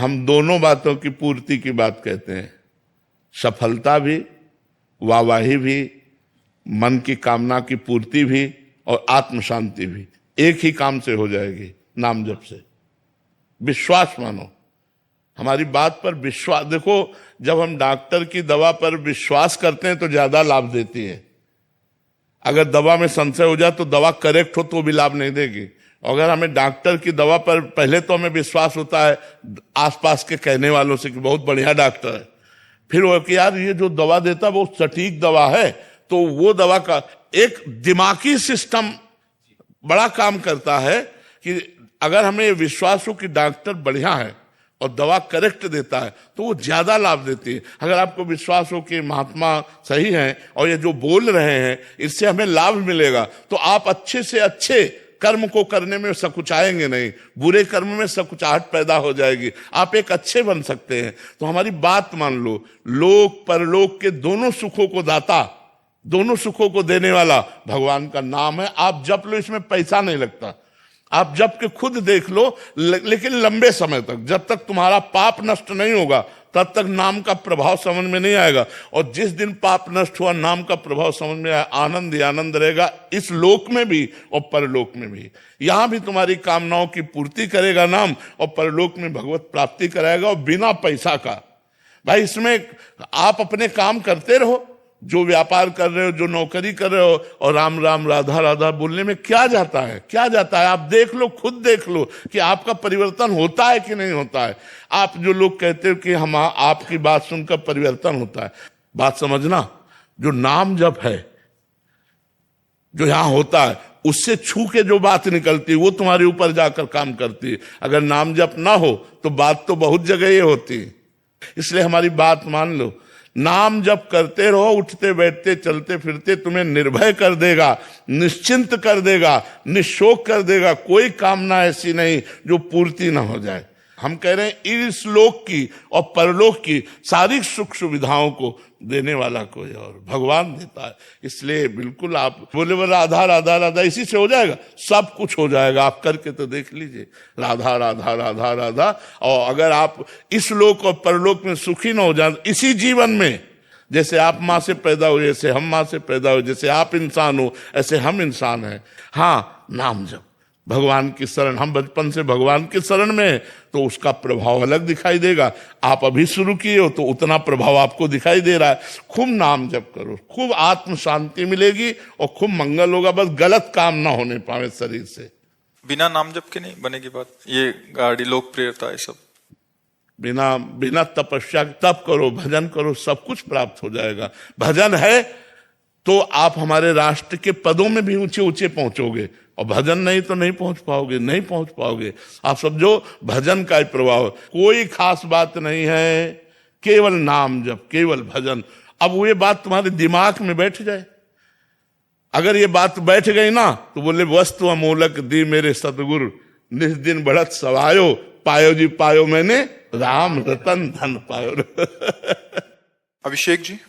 हम दोनों बातों की पूर्ति की बात कहते हैं, सफलता भी, वाहवाही भी, मन की कामना की पूर्ति भी और आत्म शांति भी एक ही काम से हो जाएगी, नाम जप से। विश्वास मानो, हमारी बात पर विश्वास। देखो, जब हम डॉक्टर की दवा पर विश्वास करते हैं तो ज्यादा लाभ देती है। अगर दवा में संशय हो जाए तो दवा करेक्ट हो तो भी लाभ नहीं देगी। अगर हमें डॉक्टर की दवा पर पहले तो हमें विश्वास होता है आसपास के कहने वालों से कि बहुत बढ़िया डॉक्टर है, फिर वो कि यार ये जो दवा देता है वो सटीक दवा है, तो वो दवा का एक दिमागी सिस्टम बड़ा काम करता है कि अगर हमें ये विश्वास हो कि डॉक्टर बढ़िया है और दवा करेक्ट देता है तो वो ज्यादा लाभ देती है। अगर आपको विश्वास हो कि महात्मा सही हैं और ये जो बोल रहे हैं इससे हमें लाभ मिलेगा, तो आप अच्छे से अच्छे कर्म को करने में सकुचाएंगे नहीं, बुरे कर्म में सकुचाहट पैदा हो जाएगी, आप एक अच्छे बन सकते हैं। तो हमारी बात मान लो, लोक परलोक के दोनों सुखों को दाता, दोनों सुखों को देने वाला भगवान का नाम है। आप जप लो, इसमें पैसा नहीं लगता, आप जप के खुद देख लो, लेकिन लंबे समय तक, जब तक तुम्हारा पाप नष्ट नहीं होगा तब तक नाम का प्रभाव समझ में नहीं आएगा। और जिस दिन पाप नष्ट हुआ, नाम का प्रभाव समझ में आया, आनंद ही आनंद रहेगा, इस लोक में भी और परलोक में भी। यहां भी तुम्हारी कामनाओं की पूर्ति करेगा नाम, और परलोक में भगवत प्राप्ति कराएगा, और बिना पैसा का। भाई इसमें आप अपने काम करते रहो, जो व्यापार कर रहे हो, जो नौकरी कर रहे हो, और राम राम राधा राधा बोलने में क्या जाता है, क्या जाता है? आप देख लो, खुद देख लो कि आपका परिवर्तन होता है कि नहीं होता है। आप जो लोग कहते हो कि हम आपकी बात सुनकर परिवर्तन होता है, बात समझना, जो नाम जप है जो यहां होता है उससे छू के जो बात निकलती है वो तुम्हारे ऊपर जाकर काम करती है। अगर नाम जप ना हो तो बात तो बहुत जगह ये होती है। इसलिए हमारी बात मान लो, नाम जप करते रहो, उठते बैठते चलते फिरते तुम्हें निर्भय कर देगा, निश्चिंत कर देगा, निशोक कर देगा। कोई कामना ऐसी नहीं जो पूर्ति ना हो जाए। हम कह रहे हैं इस लोक की और परलोक की सारी सुख सुविधाओं को देने वाला कोई और भगवान देता है। इसलिए बिल्कुल आप बोले वो राधा राधा राधा, इसी से हो जाएगा, सब कुछ हो जाएगा। आप करके तो देख लीजिए, राधा राधा राधा राधा। और अगर आप इस लोक और परलोक में सुखी ना हो जाए, इसी जीवन में, जैसे आप माँ से पैदा हुए, जैसे हम माँ से पैदा हुए, जैसे आप इंसान हो ऐसे हम इंसान हैं। हाँ, नाम जप, भगवान की शरण, हम बचपन से भगवान की शरण में, तो उसका प्रभाव अलग दिखाई देगा। आप अभी शुरू किए हो तो उतना प्रभाव आपको दिखाई दे रहा है। खूब नाम जप करो, खूब आत्म शांति मिलेगी और खूब मंगल होगा। बस गलत काम ना होने पावे शरीर से। बिना नाम जप के नहीं बनेगी बात, ये गाड़ी लोकप्रियता है सब। बिना तपस्या तप करो, भजन करो, सब कुछ प्राप्त हो जाएगा। भजन है तो आप हमारे राष्ट्र के पदों में भी ऊंचे ऊंचे पहुंचोगे, और भजन नहीं तो नहीं पहुंच पाओगे, नहीं पहुंच पाओगे। आप समझो, भजन का ही प्रभाव, कोई खास बात नहीं है, केवल नाम जप, केवल भजन। अब वो ये बात तुम्हारे दिमाग में बैठ जाए, अगर ये बात बैठ गई ना तो बोले वस्तु अमोलक दी मेरे सतगुरु, निस दिन बढ़त सवायो, पायो जी पायो मैंने राम रतन धन पायो। अभिषेक जी।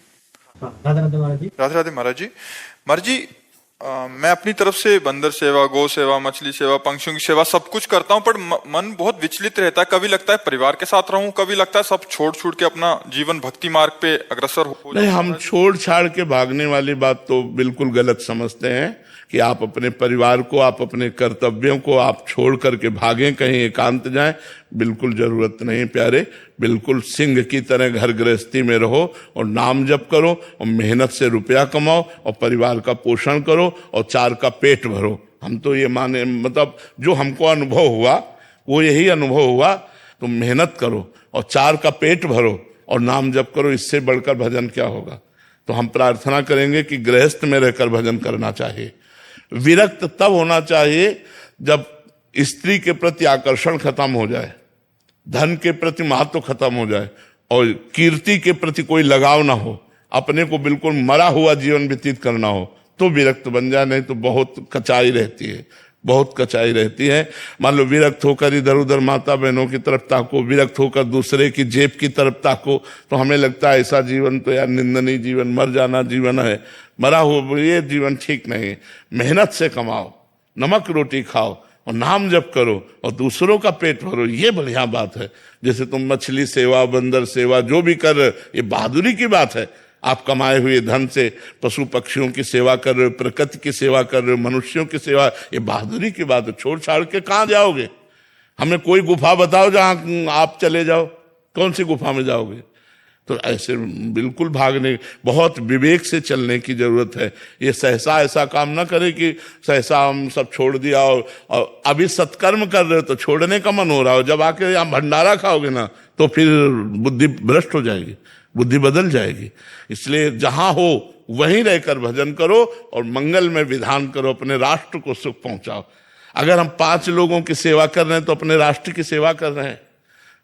राधे राधे महाराज जी। राधे राधे महाराज जी। महाराज जी, मैं अपनी तरफ से बंदर सेवा, गौ सेवा, मछली सेवा, पंक्षियों की सेवा सब कुछ करता हूँ, पर मन बहुत विचलित रहता है। कभी लगता है परिवार के साथ रहूं, कभी लगता है सब छोड़ छूट के अपना जीवन भक्ति मार्ग पे अग्रसर हो। नहीं, हम छोड़ छाड़ के भागने वाली बात तो बिल्कुल गलत समझते हैं कि आप अपने परिवार को, आप अपने कर्तव्यों को आप छोड़ करके भागें, कहीं एकांत जाएं। बिल्कुल जरूरत नहीं प्यारे, बिल्कुल सिंह की तरह घर गृहस्थी में रहो और नाम जप करो और मेहनत से रुपया कमाओ और परिवार का पोषण करो और चार का पेट भरो। हम तो ये माने, मतलब जो हमको अनुभव हुआ वो यही अनुभव हुआ। तुम मेहनत करो और चार का पेट भरो और नाम जप करो, इससे बढ़कर भजन क्या होगा। तो हम प्रार्थना करेंगे कि गृहस्थ में रहकर भजन करना चाहिए। विरक्त तब होना चाहिए जब स्त्री के प्रति आकर्षण खत्म हो जाए, धन के प्रति महत्व खत्म हो जाए और कीर्ति के प्रति कोई लगाव ना हो, अपने को बिल्कुल मरा हुआ जीवन व्यतीत करना हो, तो विरक्त बन जाए। नहीं तो बहुत कचाई रहती है, बहुत कचाई रहती है। मान लो विरक्त होकर इधर उधर माता बहनों की तरफ ताको, विरक्त होकर दूसरे की जेब की तरफ ताको, तो हमें लगता है ऐसा जीवन तो यार निंदनीय जीवन, मर जाना जीवन है। मरा हुआ ये जीवन ठीक नहीं है। मेहनत से कमाओ, नमक रोटी खाओ, और नाम जप करो और दूसरों का पेट भरो, ये बढ़िया बात है। जैसे तुम मछली सेवा, बंदर सेवा जो भी कर रहे हो, ये बहादुरी की बात है। आप कमाए हुए धन से पशु पक्षियों की सेवा कर रहे हो, प्रकृति की सेवा कर रहे हो, मनुष्यों की सेवा, ये बहादुरी की बात है। छोड़ छाड़ के कहाँ जाओगे? हमें कोई गुफा बताओ जहां आप चले जाओ, कौन सी गुफा में जाओगे? तो ऐसे बिल्कुल भागने, बहुत विवेक से चलने की जरूरत है। ये सहसा ऐसा काम ना करे कि सहसा हम सब छोड़ दिया और अभी सत्कर्म कर रहे हो तो छोड़ने का मन हो रहा हो, जब आके यहाँ भंडारा खाओगे ना तो फिर बुद्धि भ्रष्ट हो जाएगी, बुद्धि बदल जाएगी। इसलिए जहां हो वहीं रहकर भजन करो और मंगल में विधान करो, अपने राष्ट्र को सुख पहुंचाओ। अगर हम 5 लोगों की सेवा कर रहे हैं तो अपने राष्ट्र की सेवा कर रहे हैं।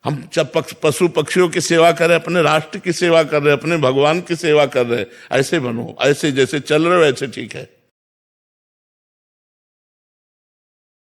हम जब पशु पक्षियों की सेवा करें, अपने राष्ट्र की सेवा कर रहे हैं, अपने भगवान की सेवा कर रहे हैं। ऐसे बनो, ऐसे जैसे चल रहे हो ऐसे ठीक है।